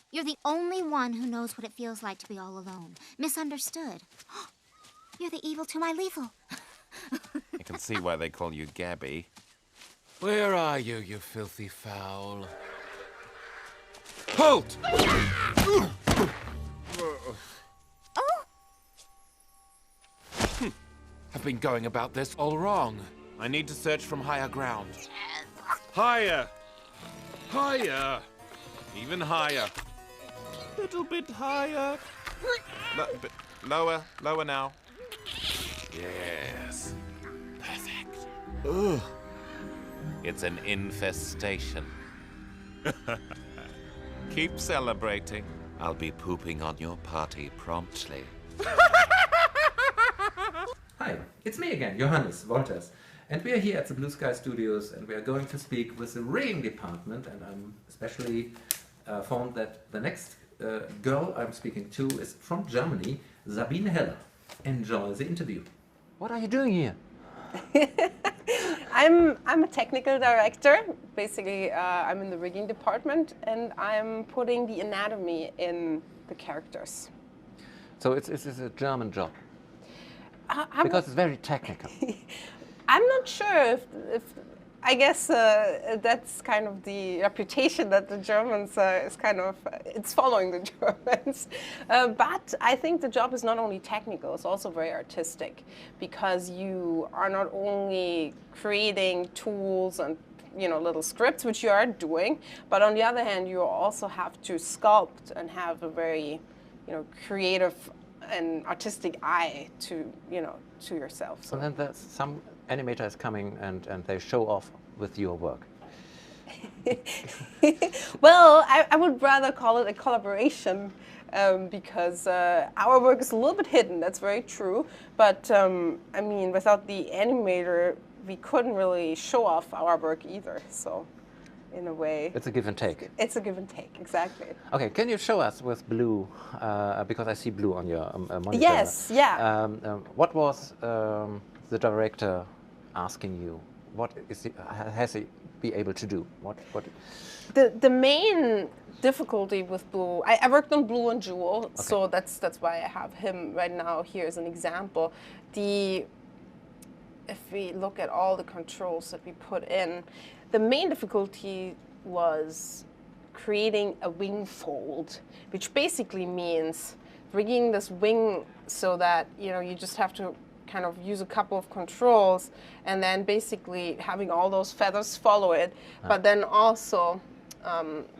You're the only one who knows what it feels like to be all alone, misunderstood. You're the evil to my lethal. I can see why they call you Gabby. Where are you, you filthy fowl? Halt! I've been going about this all wrong. I need to search from higher ground. Higher! Higher! Even higher. Little bit higher. Lower, lower now. Yes. Perfect. Ugh. It's an infestation. Keep celebrating. I'll be pooping on your party promptly. Hi, it's me again, Johannes Wolters, and we are here at the Blue Sky Studios, and we are going to speak with the rigging department, and I'm especially informed that the next girl I'm speaking to is from Germany, Sabine Heller. Enjoy the interview. What are you doing here? I'm a technical director. Basically, I'm in the rigging department, and I'm putting the anatomy in the characters. So it's a German job? Because it's very technical. I'm not sure if I guess that's kind of the reputation that the Germans is kind of, it's following the Germans. But I think the job is not only technical, it's also very artistic, because you are not only creating tools and little scripts, which you are doing, but on the other hand, you also have to sculpt and have a very creative and artistic eye to yourself. So. And then there's some animator is coming and they show off with your work. Well, I would rather call it a collaboration, because our work is a little bit hidden, that's very true, but I mean, without the animator, we couldn't really show off our work either, so in a way. It's a give and take. It's a give and take, exactly. Okay, can you show us with blue, because I see blue on your monitor. Yes, yeah. What was the director asking you? What has he be able to do? What? The main difficulty with blue, I worked on blue and jewel, okay. So that's why I have him right now here as an example. If we look at all the controls that we put in, the main difficulty was creating a wing fold, which basically means rigging this wing so that you just have to kind of use a couple of controls and then basically having all those feathers follow it, but then also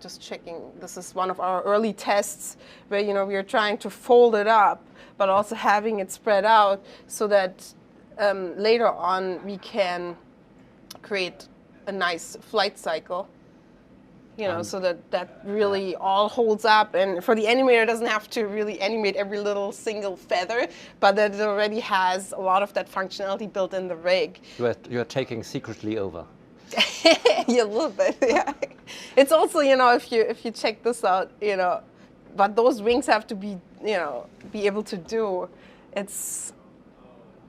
just checking, this is one of our early tests where we are trying to fold it up, but also having it spread out so that later on we can create a nice flight cycle, so that really all holds up, and for the animator doesn't have to really animate every little single feather, but that it already has a lot of that functionality built in the rig. You are taking secretly over. Yeah, a little bit, yeah. It's also, if you check this out, what those wings have to be, be able to do, it's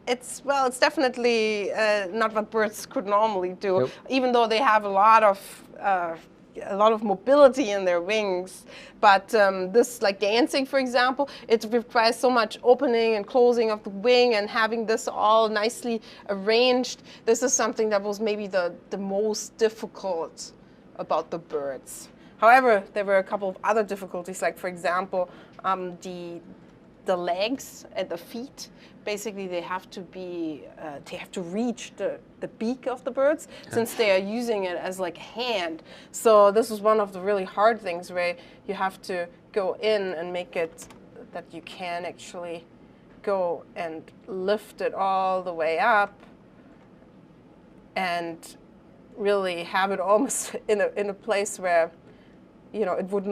definitely not what birds could normally do, nope. Even though they have a lot of mobility in their wings. But this, like dancing, for example, it requires so much opening and closing of the wing and having this all nicely arranged. This is something that was maybe the most difficult about the birds. However, there were a couple of other difficulties, like, for example, the legs and the feet. Basically, they have to reach the beak of the birds, since they are using it as like a hand. So this was one of the really hard things, where you have to go in and make it that you can actually go and lift it all the way up and really have it almost in a place where you would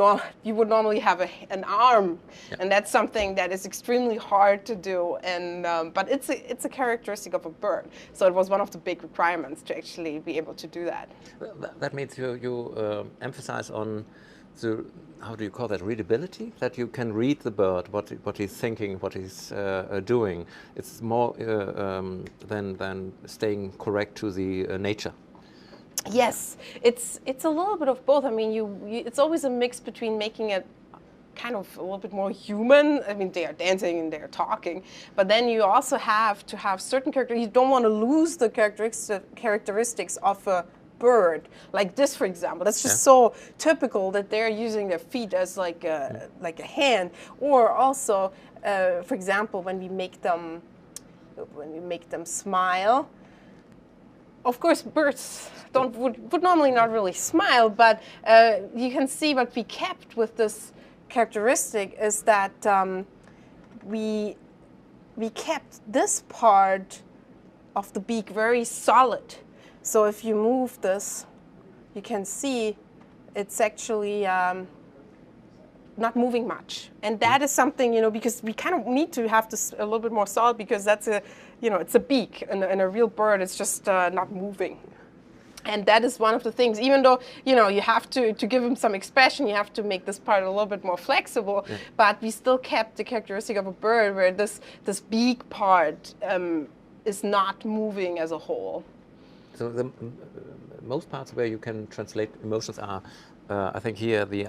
normally have an arm, yeah. And that's something that is extremely hard to do. And but it's a characteristic of a bird, so it was one of the big requirements to actually be able to do that. That means you emphasize on the, how do you call that, readability? That you can read the bird, what he's thinking, what he's doing. It's more than staying correct to the nature. Yes, it's a little bit of both. I mean, it's always a mix between making it kind of a little bit more human. I mean, they are dancing and they are talking, but then you also have to have certain characters. You don't want to lose the characteristics of a bird, like this, for example. That's just so typical that they're using their feet as like a hand, or also, for example, when we make them smile. Of course, birds would normally not really smile, but you can see what we kept with this characteristic is that we kept this part of the beak very solid. So if you move this, you can see it's actually not moving much. And that is something, because we kind of need to have this a little bit more solid, because that's it's a beak, and a real bird is just not moving. And that is one of the things, even though, you have to give them some expression, you have to make this part a little bit more flexible, but we still kept the characteristic of a bird where this beak part is not moving as a whole. So the most parts where you can translate emotions are, I think here, the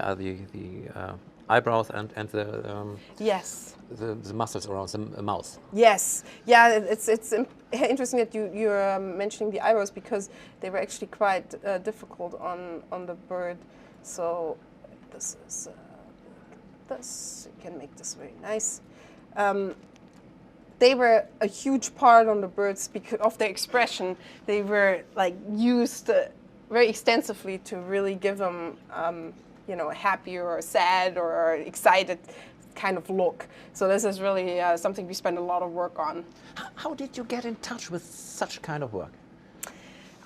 eyebrows and the yes. The muscles around the mouth. Yes, yeah, it's interesting that you're mentioning the eyebrows, because they were actually quite difficult on the bird. So this is this. You can make this very nice. They were a huge part on the birds because of their expression. They were like used very extensively to really give them a happy or sad or excited kind of look. So this is really something we spend a lot of work on. How did you get in touch with such kind of work?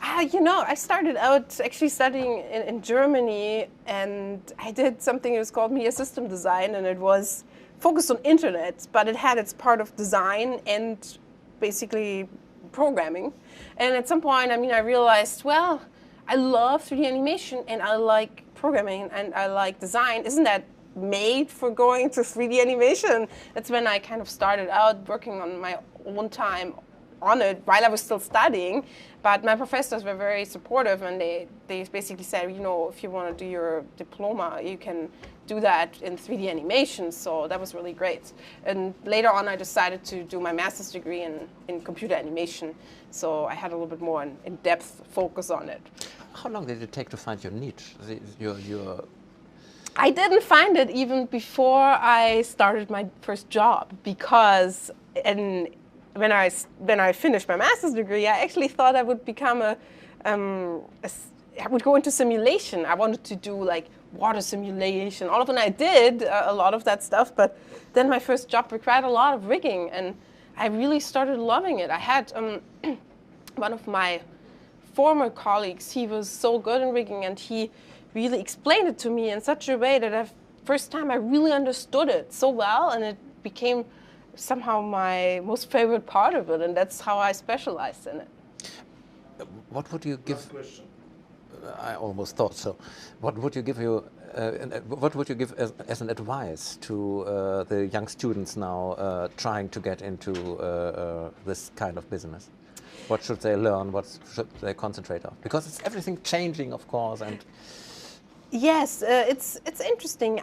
I started out actually studying in Germany, and I did something that was called media system design, and it was focused on internet, but it had its part of design and basically programming. And at some point, I realized, well, I love 3D animation and I like programming and I like design. Isn't that made for going to 3D animation? That's when I kind of started out working on my own time on it while I was still studying. But my professors were very supportive, and they basically said, if you want to do your diploma, you can do that in 3D animation. So that was really great. And later on, I decided to do my master's degree in computer animation. So I had a little bit more in-depth focus on it. How long did it take to find your niche? I didn't find it even before I started my first job, because when I finished my master's degree, I actually thought I would become I would go into simulation. I wanted to do like water simulation. All of it, I did a lot of that stuff, but then my first job required a lot of rigging, and I really started loving it. I had one of my former colleagues, he was so good in rigging, and he really explained it to me in such a way that first time I really understood it so well, and it became somehow my most favorite part of it, and that's how I specialized in it. What would you give? Last question. I almost thought so. What would you give what would you give as an advice to the young students now trying to get into this kind of business? What should they learn? What should they concentrate on? Because it's everything changing, of course, and yes, it's interesting.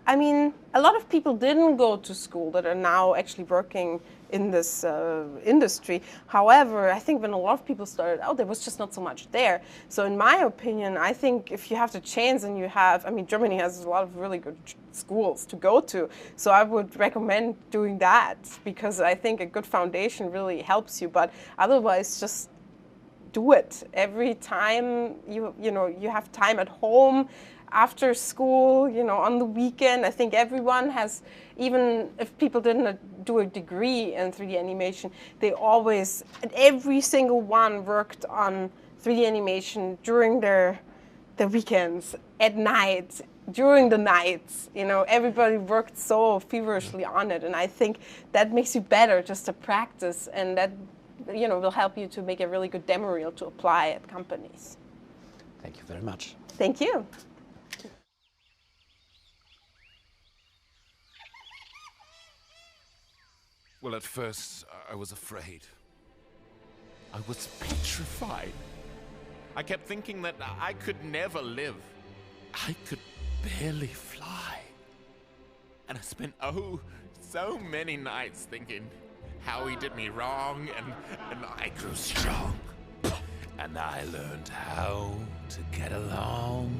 I mean, a lot of people didn't go to school that are now actually working in this industry. However, I think when a lot of people started out, there was just not so much there. So in my opinion, I think if you have the chance and you have, Germany has a lot of really good schools to go to. So I would recommend doing that, because I think a good foundation really helps you. But otherwise, just do it. Every time you have time at home, after school, on the weekend. I think everyone has, even if people didn't do a degree in 3D animation, they always, every single one worked on 3D animation during their weekends, at night, during the nights. Everybody worked so feverishly on it, and I think that makes you better just to practice, and that will help you to make a really good demo reel to apply at companies. thank you very much. Thank you. Well, at first, I was afraid. I was petrified. I kept thinking that I could never live. I could barely fly. And I spent, oh, so many nights thinking how he did me wrong, and I grew strong. And I learned how to get along.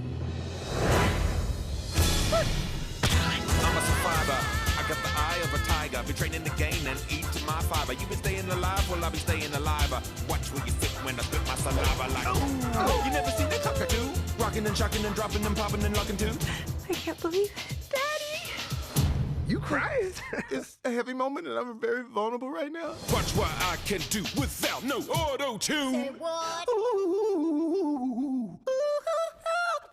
I'm a survivor. I got the eye of a tiger. Been training to gain and eat my fiber. You been staying alive, well, I be staying alive. Watch where you sit when I spit my saliva like, oh, you never seen a cockatoo? Rocking and shocking and dropping and popping and locking too. I can't believe it. Daddy! You crying? It's a heavy moment and I'm very vulnerable right now. Watch what I can do without no auto-tune. What? Ooh.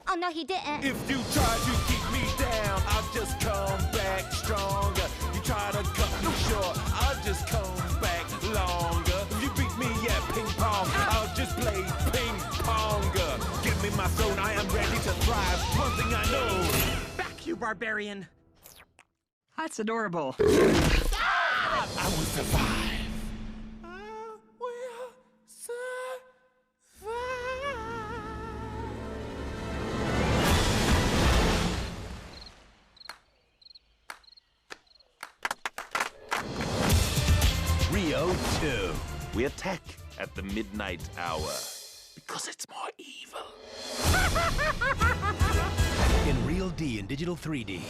Oh, no, he didn't. If you try to keep me down, I'll just come back stronger. You try to cut me short, I'll just come back longer. If you beat me at ping pong, I'll just play ping ponga. Give me my throne, I am ready to thrive. One thing I know. Back, you barbarian! That's adorable. I will survive. I will survive. Rio 2. We attack at the midnight hour because it's more evil. In Real D and Digital 3D.